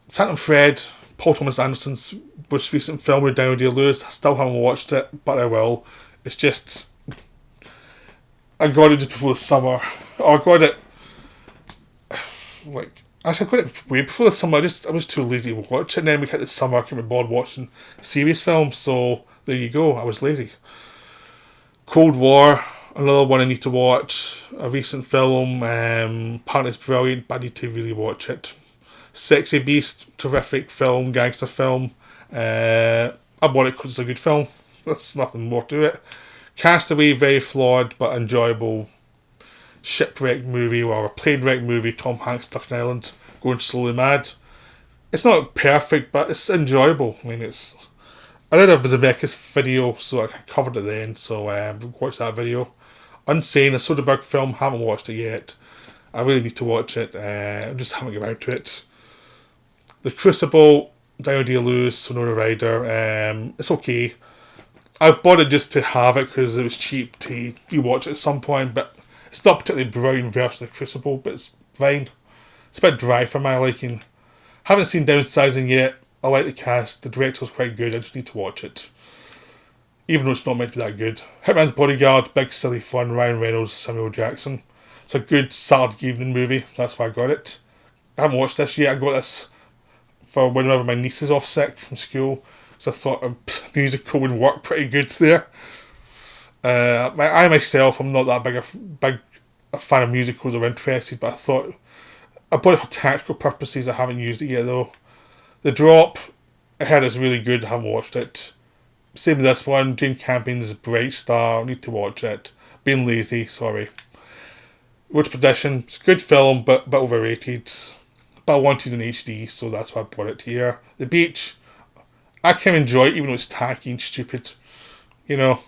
[SPEAKER 1] Phantom Thread, Paul Thomas Anderson's most recent film with Daniel Day-Lewis, I still haven't watched it, but I will. It's just, I got it just before the summer, or I got it, actually, I got it way before the summer. I was too lazy to watch it. And then we hit the summer, I came bored watching serious films. So there you go. I was lazy. Cold War, another one I need to watch. A recent film. Apparently it's brilliant, but I need to really watch it. Sexy Beast, terrific film, gangster film. I bought it because it's a good film. There's nothing more to it. Castaway, very flawed but enjoyable shipwreck movie, or a plane wreck movie. Tom Hanks stuck on an island going slowly mad. It's not perfect, but it's enjoyable. I mean, I did a Zemeckis video, so I covered it then, so watch that video. Unsane, a Soderbergh film, haven't watched it yet. I really need to watch it. I just haven't got around to it. The Crucible, Daniel Day-Lewis, Winona Ryder. It's okay. I bought it just to have it because it was cheap to rewatch it at some point, but it's not particularly brilliant version of the Crucible, but it's fine. It's a bit dry for my liking. Haven't seen Downsizing yet. I like the cast. The director's quite good. I just need to watch it. Even though it's not meant to be that good. Hitman's Bodyguard, big silly fun. Ryan Reynolds, Samuel Jackson. It's a good Saturday evening movie. That's why I got it. I haven't watched this yet. I got this for whenever my niece is off sick from school. So I thought a musical would work pretty good there. I myself, I'm not that big a fan of musicals or interested, but I thought I bought it for tactical purposes. I haven't used it yet though. The Drop, I heard it's really good. I haven't watched it. Same with this one. Jane Campion's Bright Star. I need to watch it. Being lazy, sorry. Road to Perdition, it's a good film, but a bit overrated. But I wanted an HD, so that's why I bought it here. The Beach, I can enjoy it, even though it's tacky and stupid. You know,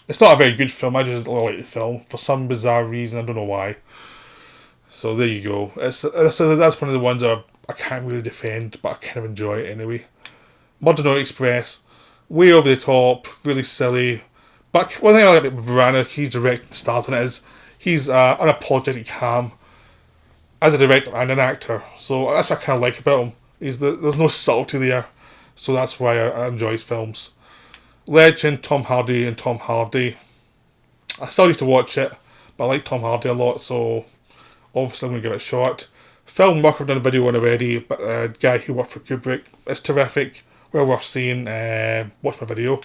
[SPEAKER 1] it's not a very good film. I just don't like the film for some bizarre reason. I don't know why. So there you go. That's one of the ones that I can't really defend, but I kind of enjoy it anyway. Modern Express, way over the top, really silly. But one thing I like about Branagh, he's directing and starting it, is he's unapologetic calm as a director and an actor. So that's what I kind of like about him. There's no subtlety there. So that's why I enjoy his films. Legend, Tom Hardy and Tom Hardy. I still need to watch it, but I like Tom Hardy a lot, so obviously I'm going to give it a shot. Film work, I've done a video on already, but a guy who worked for Kubrick. It's terrific, well worth seeing. Watch my video.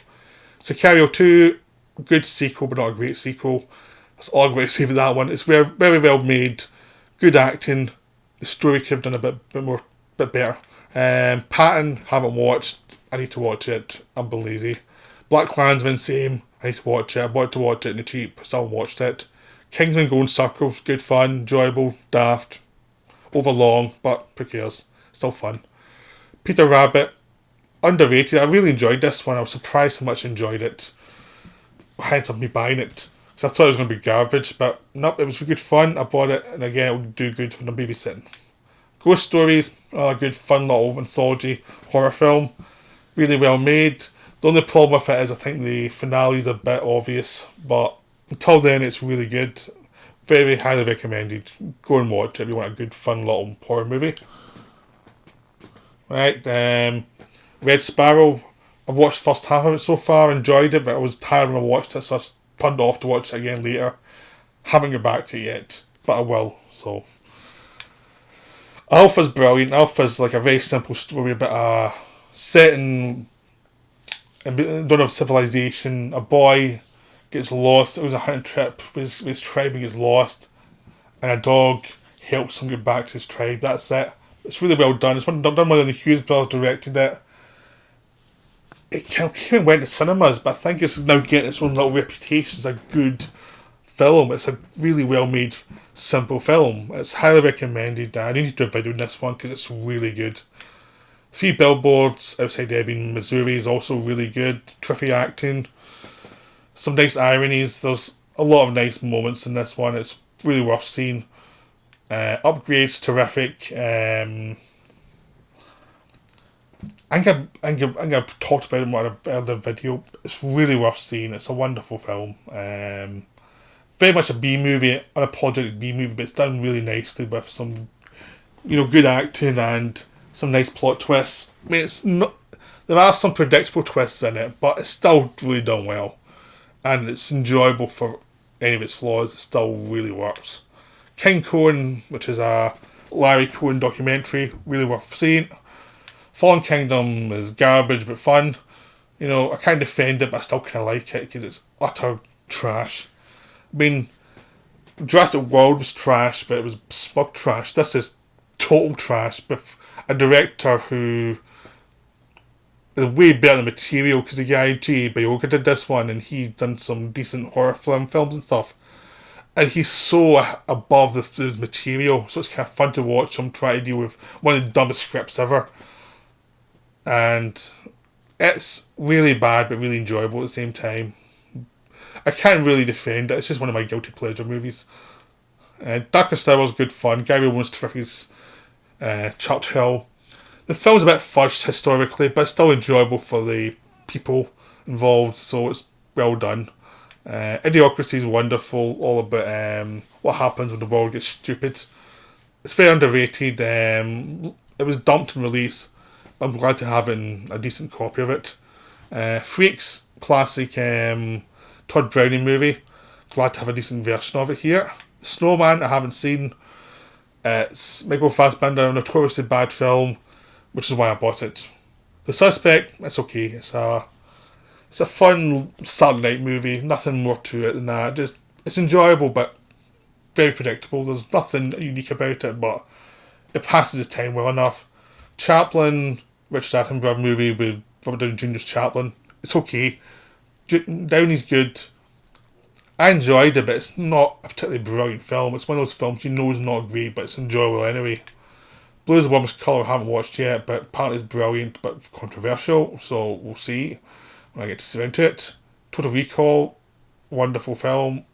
[SPEAKER 1] Sicario 2, good sequel, but not a great sequel. That's all I'm going to say about that one. It's very, very well made, good acting. The story could have done a bit better. Patton, haven't watched. I need to watch it. I've been lazy. Black Klansman, same. I need to watch it. I wanted to watch it in the cheap. Still haven't watched it. Kingsman Going Circles, good fun, enjoyable, daft, overlong, but who cares? Still fun. Peter Rabbit, underrated. I really enjoyed this one. I was surprised how much I enjoyed it. Hence of me buying it. Because I thought it was going to be garbage, but nope, it was good fun. I bought it, and again, it would do good when I'm babysitting. Ghost Stories, a good fun little anthology horror film. Really well made. The only problem with it is I think the finale is a bit obvious, but until then it's really good. Very highly recommended. Go and watch it if you want a good fun little horror movie. Right, Red Sparrow. I've watched the first half of it so far, enjoyed it, but I was tired when I watched it, so I turned it off to watch it again later. Haven't got back to it yet, but I will, so. Alpha's brilliant. Alpha's like a very simple story about a set in dawn of civilization. A boy gets lost. It was a hunting trip with his tribe and gets lost, and a dog helps him get back to his tribe. That's it. It's really well done. It's done by the Hughes brothers, directed it. It came and went to cinemas, but I think it's now getting its own little reputation as a good film. It's a really well made, simple film. It's highly recommended. I need to do a video on this one because it's really good. 3 Billboards Outside Ebbing, Missouri is also really good. Terrific acting. Some nice ironies. There's a lot of nice moments in this one. It's really worth seeing. Upgrades, terrific. I think I've talked about it in one other video. It's really worth seeing. It's a wonderful film. Very much a B movie, unapologetic B movie, but it's done really nicely with some, good acting and some nice plot twists. I mean, it's not. There are some predictable twists in it, but it's still really done well, and it's enjoyable for any of its flaws. It still really works. King Cohen, which is a Larry Cohen documentary, really worth seeing. Fallen Kingdom is garbage but fun. I can't defend it, but I still kind of like it because it's utter trash. I mean, Jurassic World was trash, but it was smug trash. This is total trash with a director who is way better than material, because the guy J. Bayoga did this one and he's done some decent horror films and stuff. And he's so above the material, so it's kind of fun to watch him try to deal with one of the dumbest scripts ever. And it's really bad but really enjoyable at the same time. I can't really defend it. It's just one of my guilty pleasure movies. Darkest Hour was good fun. Gary Oldman's terrific as Churchill. The film's a bit fudged historically, but it's still enjoyable for the people involved, so it's well done. Idiocracy is wonderful, all about what happens when the world gets stupid. It's very underrated. It was dumped in release, but I'm glad to have a decent copy of it. Freaks, classic Todd Browning movie. Glad to have a decent version of it here. Snowman, I haven't seen. It's Michael Fassbender, a notoriously bad film, which is why I bought it. The Suspect, it's okay. It's a fun Saturday night movie. Nothing more to it than that. It's enjoyable, but very predictable. There's nothing unique about it, but it passes the time well enough. Chaplin, Richard Attenborough movie with Robert Downey Jr.'s Chaplin. It's okay. Downey's good. I enjoyed it, but it's not a particularly brilliant film. It's one of those films is not great, but it's enjoyable anyway. Blue is the Warmest Colour I haven't watched yet, but apparently it's brilliant, but controversial, so we'll see when I get to see into it. Total Recall, wonderful film.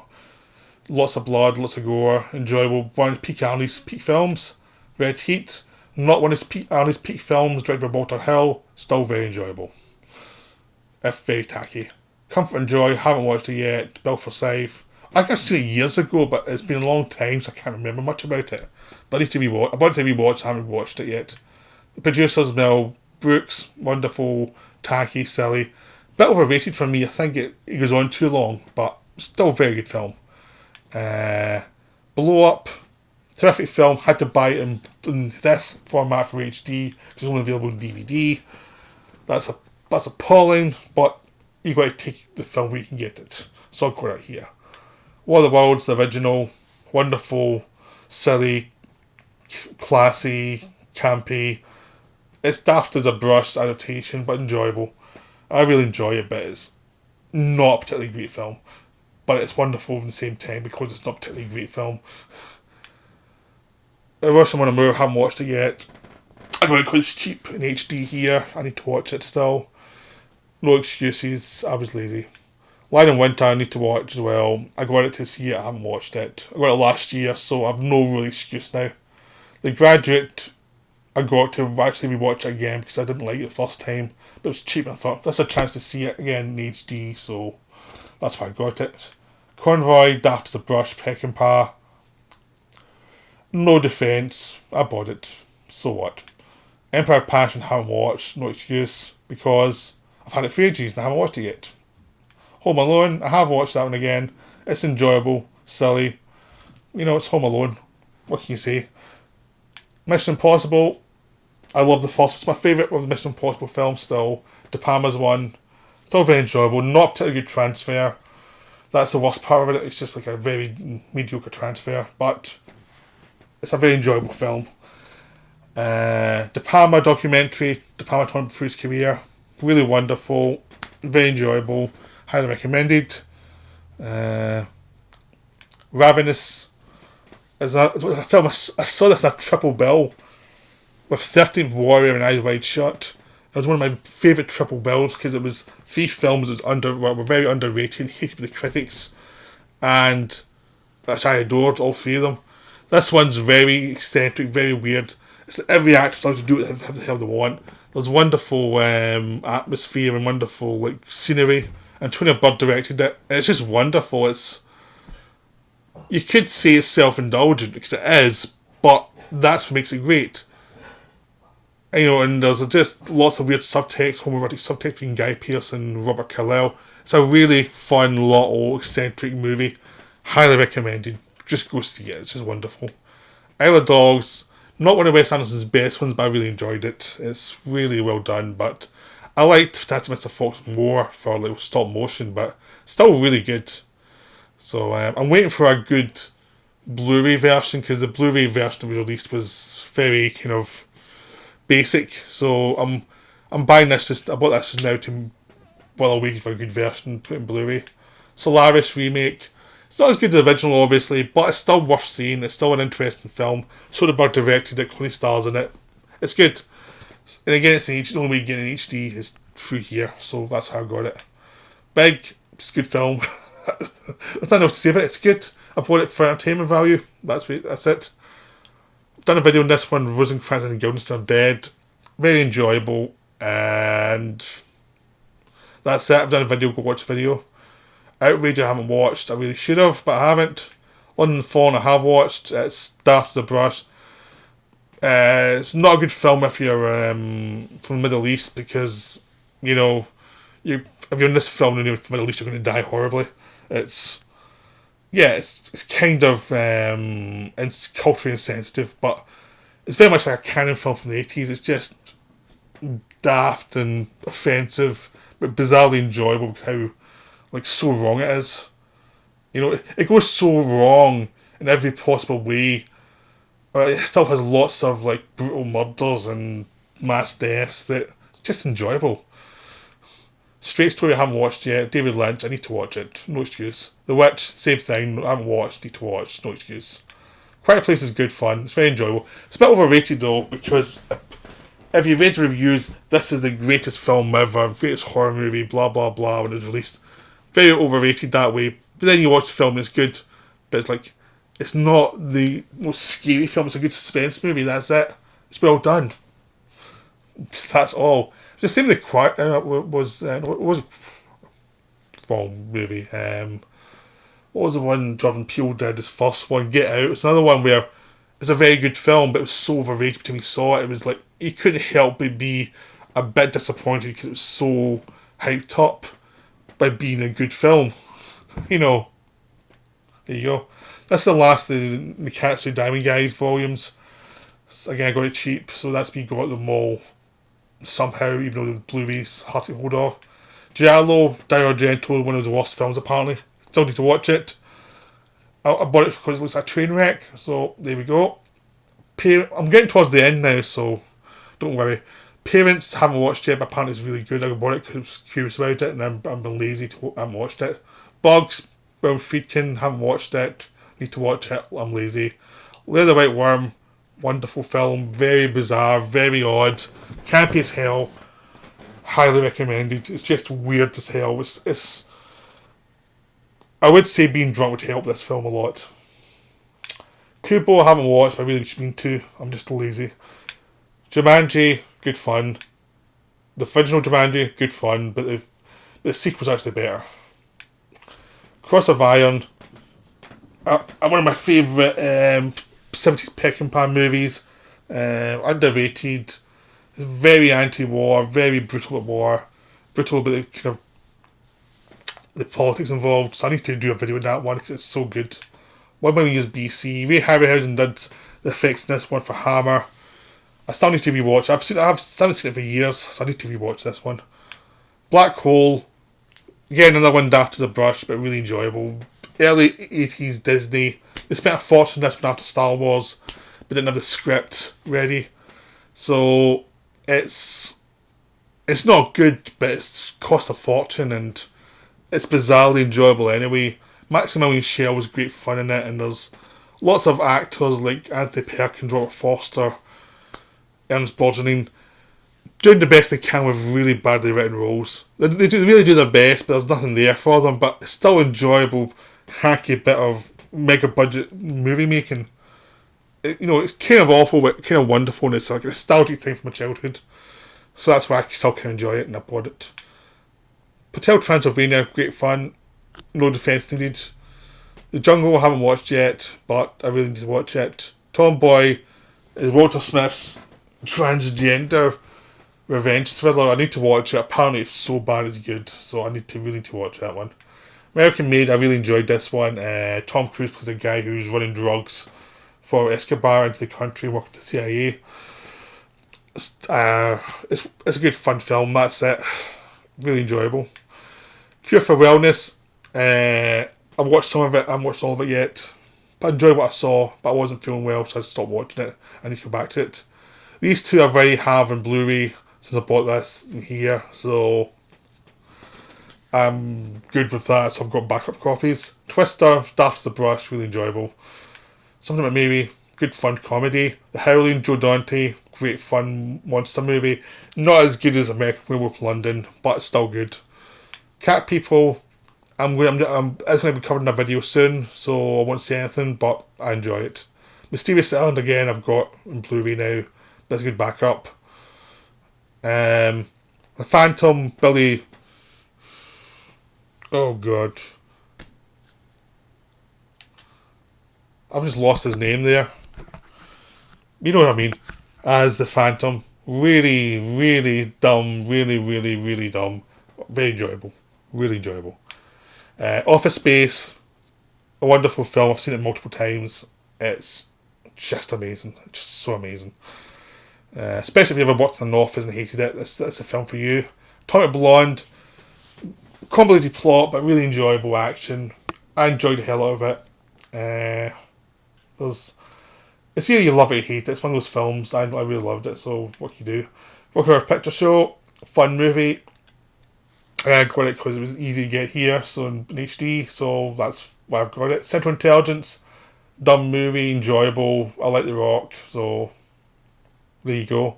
[SPEAKER 1] Lots of blood, lots of gore, enjoyable. One of Peak Arnie's peak films. Red Heat, not one of Arnie's peak films, directed by Walter Hill, still very enjoyable. if very tacky. Comfort and Joy, haven't watched it yet. Bill Forsyth. I think I've seen it years ago, but it's been a long time, so I can't remember much about it. But I need to rewatch. I want to rewatch. I haven't watched it yet. The producers, Mel Brooks, wonderful, tacky, silly. Bit overrated for me. I think it goes on too long, but still a very good film. Blow Up, terrific film. Had to buy it in this format for HD. It's only available on DVD. That's appalling, but you got to take the film where you can get it. So I'll go out here. War of the Worlds, the original, wonderful, silly, classy, campy. It's daft as a brush adaptation, but enjoyable. I really enjoy it, but it's not a particularly great film. But it's wonderful at the same time because it's not a particularly great film. Rush on Moore, haven't watched it yet. I got it because it's cheap in HD here. I need to watch it still. No excuses, I was lazy. Lion in Winter I need to watch as well. I got it to see it, I haven't watched it. I got it last year, so I've no real excuse now. The Graduate, I got to actually rewatch it again because I didn't like it the first time. But it was cheap and I thought, this is a chance to see it again in HD, so that's why I got it. Convoy, Daft as a Brush, Peckinpah. No defence, I bought it, so what. Empire of Passion, haven't watched, no excuse, because I've had it for ages and I haven't watched it yet. Home Alone, I have watched that one again. It's enjoyable, silly. You know, it's Home Alone. What can you say? Mission Impossible, I love the first. It's my favourite of the Mission Impossible films still. De Palma's one. Still very enjoyable. Not a particularly good transfer. That's the worst part of it. It's just like a very mediocre transfer. But it's a very enjoyable film. De Palma documentary. De Palma talking through his career. Really wonderful. Very enjoyable. Highly recommended. Ravenous is a film. I saw this in a triple bill with 13th Warrior and Eyes Wide Shut. It was one of my favourite triple bills because it was 3 films that were very underrated, hated by the critics, and which I adored, all 3 of them. This one's very eccentric, very weird. It's like every actor likes to do whatever the hell they want. There's wonderful atmosphere and wonderful like scenery, and Tony Bird directed it. And it's just wonderful. You could say it's self-indulgent because it is, but that's what makes it great. You know, and there's just lots of weird subtext, homoerotic subtext between Guy Pearce and Robert Carlyle. It's a really fun, little, eccentric movie. Highly recommended. Just go see it. It's just wonderful. Isle of Dogs, not one of Wes Anderson's best ones, but I really enjoyed it. It's really well done, but I liked Fantastic Mr. Fox more for like stop motion, but still really good. So I'm waiting for a good Blu-ray version because the Blu-ray version that was released was very kind of basic. So I'm buying this. I bought this just now to while I'm waiting for a good version put in Blu-ray. Solaris remake. It's not as good as the original, obviously, but it's still worth seeing. It's still an interesting film. Soderbergh directed it. Clooney stars in it. It's good. And again, it's the only way you get in HD is through here. So that's how I got it. Big. It's a good film. There's not enough to say about it. It's good. I bought it for entertainment value. That's it. I've done a video on this one. Rosencrantz and Guildenstern are dead. Very enjoyable. And that's it. I've done a video. Go watch the video. Outrage I haven't watched. I really should have, but I haven't. London Fallen I have watched. It's daft as a brush. It's not a good film if you're from the Middle East because, you know, if you're in this film and you're from the Middle East, you're going to die horribly. It's kind of it's culturally insensitive, but it's very much like a canon film from the 80s. It's just daft and offensive, but bizarrely enjoyable because how like so wrong it is. You know, it goes so wrong in every possible way. But it still has lots of like brutal murders and mass deaths that it's just enjoyable. Straight Story I haven't watched yet. David Lynch, I need to watch it. No excuse. The Witch, same thing. I haven't watched. Need to watch. No excuse. Quiet Place is good fun. It's very enjoyable. It's a bit overrated though because if you read the reviews, this is the greatest film ever, greatest horror movie, blah blah blah when it was released. Very overrated that way. But then you watch the film and it's good. But it's like, it's not the most scary film. It's a good suspense movie. That's it. It's well done. That's all. The same with the Quiet was wrong movie. What was the one Jordan Peele did? His first one, Get Out. It's another one where it's a very good film, but it was so overrated when he saw it. It was like he couldn't help but be a bit disappointed because it was so hyped up by being a good film. You know, there you go. That's the last of the Nikatsu Diamond Guys volumes. So again, I got it cheap, so that's me got them all somehow, even though the Blu-rays hard to hold off. Giallo, Di Argento, one of the worst films apparently. Still need to watch it. I bought it because it looks like a train wreck, so there we go. I'm getting towards the end now, so don't worry. Parents haven't watched it, but apparently it's really good. I bought it because I was curious about it, and I'm been lazy to haven't watched it. Bugs, Brown Friedkin, haven't watched it. Need to watch it. I'm lazy. Leather White Worm, wonderful film, very bizarre, very odd, campy as hell. Highly recommended. It's just weird as hell. It's I would say being drunk would help this film a lot. Kubo I haven't watched, but I really mean to. I'm just lazy. Jumanji, good fun. The original Jumanji, good fun, but the sequel's actually better. Cross of Iron, one of my favourite 70s Peckinpah movies. Underrated. It's very anti-war, very brutal at war. Brutal about the kind of the politics involved. So I need to do a video on that one because it's so good. 1 million years BC. Ray Harryhausen did the effects in this one for Hammer. I still need to rewatch. I haven't seen it for years, so I need to rewatch this one. Black Hole. Again, another one daft as a brush, but really enjoyable. Early 80s Disney. They spent a fortune on this one after Star Wars, but didn't have the script ready. So it's not good, but it's cost a fortune and it's bizarrely enjoyable anyway. Maximilian Schell was great fun in it, and there's lots of actors like Anthony Perkins, Robert Forster, Ernest Borgnine doing the best they can with really badly written roles. They really do their best, but there's nothing there for them. But it's still enjoyable, hacky bit of mega budget movie making. It's kind of awful, but kind of wonderful, and it's like a nostalgic thing from my childhood. So that's why I still can enjoy it, and I bought it. Hotel Transylvania, great fun. No defence needed. The Jungle I haven't watched yet, but I really need to watch it. Tomboy is Walter Smith's transgender revenge thriller. I need to watch it. Apparently it's so bad it's good, so I need to really to watch that one. American Made, I really enjoyed this one. Tom Cruise plays a guy who's running drugs for Escobar into the country and working for the CIA. It's a good fun film, that's it. Really enjoyable. Cure for Wellness, I watched some of it, I haven't watched all of it yet. But I enjoyed what I saw, but I wasn't feeling well, so I stopped watching it. I need to go back to it. These two I've already have on Blu-ray since I bought this here, so I'm good with that, so I've got backup copies. Twister, Daft as a Brush, really enjoyable. Something About Mary, good fun comedy. The Howling, Joe Dante, great fun monster movie. Not as good as American Werewolf London, but still good. Cat People, it's going to be covered in a video soon, so I won't say anything, but I enjoy it. Mysterious Island, again, I've got in Blu-ray now. That's a good backup. The Phantom, Billy... Oh, God. I've just lost his name there. You know what I mean. As the Phantom. Really, really dumb. Really, really, really dumb. Very enjoyable. Really enjoyable. Office Space. A wonderful film. I've seen it multiple times. It's just amazing. Just so amazing. Especially if you ever worked in an office and hated it. That's a film for you. Atomic Blonde. Convoluted plot, but really enjoyable action. I enjoyed the hell out of it. It's either you love it or you hate it. It's one of those films. I really loved it, so what can you do? Rocky Horror Picture Show, fun movie. I got it because it was easy to get here, so in HD, so that's why I've got it. Central Intelligence, dumb movie, enjoyable. I like The Rock, so there you go.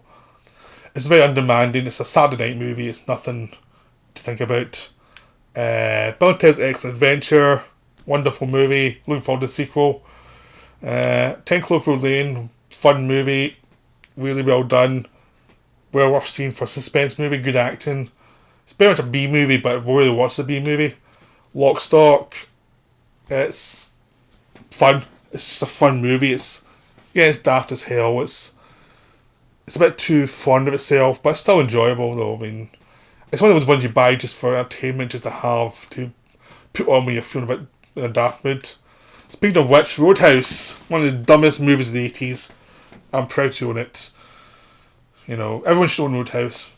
[SPEAKER 1] It's very undemanding. It's a Saturday night movie. It's nothing to think about. Bill and Ted's Excellent Adventure, wonderful movie. Looking forward to the sequel. 10 Cloverfield Lane, fun movie, really well done. well worth seeing for a suspense movie. Good acting. It's very much a B movie, but it really was a B movie. Lock, Stock. It's fun. It's just a fun movie. It's daft as hell. It's a bit too fond of itself, but it's still enjoyable though. I mean, it's one of those ones you buy just for entertainment, just to have to put on when you're feeling a bit in a daft mood. Speaking of which, Roadhouse, one of the dumbest movies of the 80s. I'm proud to own it. You know, everyone should own Roadhouse.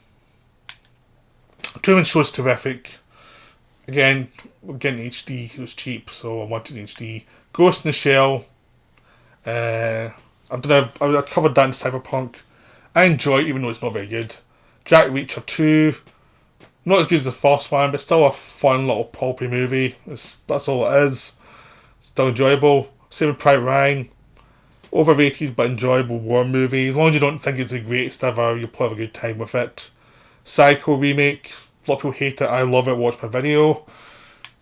[SPEAKER 1] Truman Show's terrific. Again, we're getting HD, it was cheap, so I wanted HD. Ghost in the Shell. I covered that in Cyberpunk. I enjoy it even though it's not very good. Jack Reacher 2. Not as good as the first one, but still a fun little pulpy movie. That's all it is. Still enjoyable. Same with Private Ryan. Overrated but enjoyable war movie. As long as you don't think it's the greatest ever, you'll probably have a good time with it. Psycho remake. A lot of people hate it. I love it. Watch my video.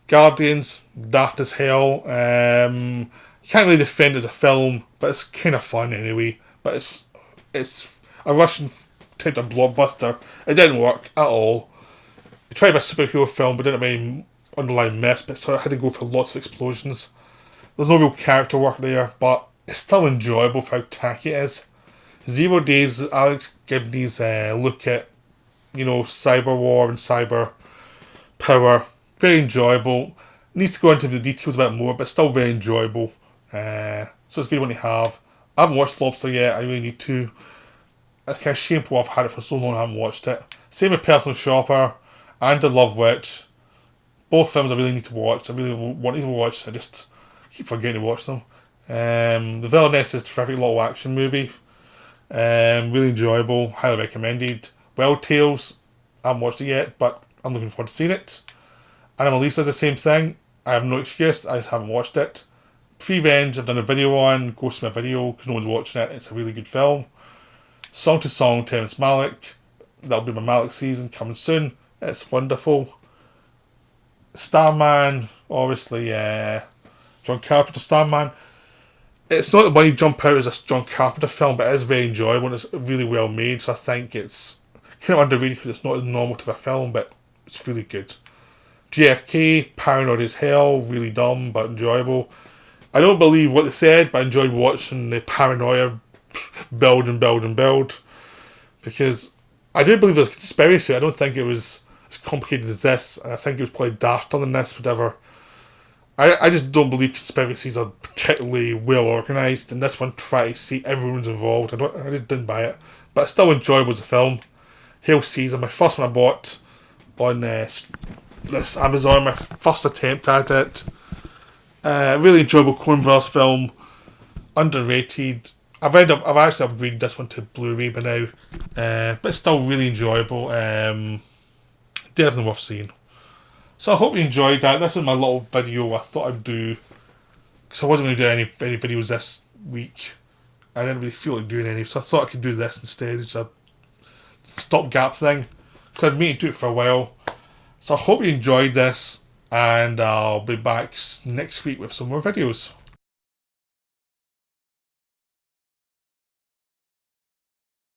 [SPEAKER 1] Guardians. Daft as hell. You can't really defend it as a film, but it's kind of fun anyway. But it's a Russian type of blockbuster. It didn't work at all. They tried a superhero film, but didn't have any underlying mess. But so I had to go for lots of explosions. There's no real character work there, but it's still enjoyable for how tacky it is. 0 Days, Alex Gibney's look at, cyber war and cyber power. Very enjoyable. Needs to go into the details a bit more, but still very enjoyable. So it's a good one to have. I haven't watched Lobster yet. I really need to. It's kind of shameful I've had it for so long I haven't watched it. Same with Personal Shopper and The Love Witch. Both films I really need to watch. I really want to watch. I just keep forgetting to watch them. The Villainess is a terrific little action movie. Really enjoyable. Highly recommended. Wild Tales. I haven't watched it yet, but I'm looking forward to seeing it. Animalisa is the same thing. I have no excuse. I just haven't watched it. Revenge, I've done a video on. Go see my video because no one's watching it. It's a really good film. Song to Song, Terrence Malick. That'll be my Malick season coming soon. It's wonderful. Starman, obviously, John Carpenter Starman. It's not the one you jump out as a John Carpenter film, but it is very enjoyable and it's really well made, so I think it's kind of underrated because it's not a normal type of film, but it's really good. JFK, paranoid as hell, really dumb but enjoyable. I don't believe what they said, but I enjoyed watching the paranoia build and build and build, because I do believe there's a conspiracy. I don't think it was as complicated as this, and I think it was probably darker than this, whatever. I just don't believe conspiracies are particularly well organised, and this one tried to see everyone's involved. I just didn't buy it, but it's still enjoyable as a film. Hail Caesar, my first one I bought on this Amazon, my first attempt at it. Really enjoyable Coen Brothers film, underrated. I've actually upgraded this one to Blu-ray by now, but it's still really enjoyable. Definitely worth seeing. So I hope you enjoyed that. This was my little video I thought I'd do, because I wasn't going to do any videos this week. I didn't really feel like doing any, so I thought I could do this instead. It's a stopgap thing, because I'd meant to do it for a while. So I hope you enjoyed this, and I'll be back next week with some more videos.